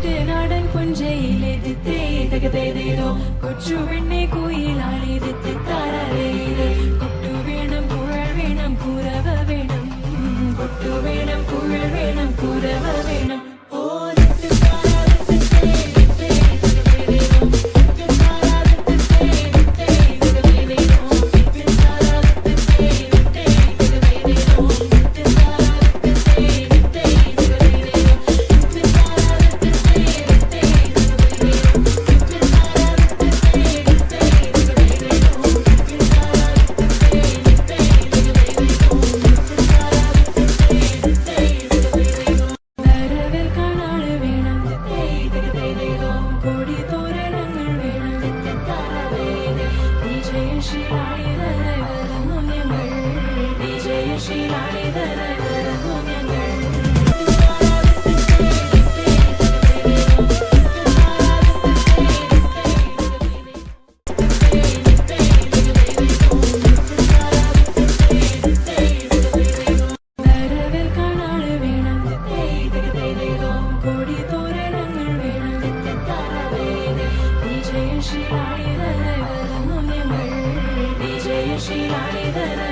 കുട്ടനാടൻ പുഞ്ചയിലെതിത്തേ തകതേതേതോ കൊച്ചു വെണ്ണെ കുയിലാളിതെത്തി താരേത് കൊട്ടു വേണം കുഴൽ വേണം കുരവ വേണം കൊട്ടു വേണം കുഴൽ വേണം കുരവ വേണം She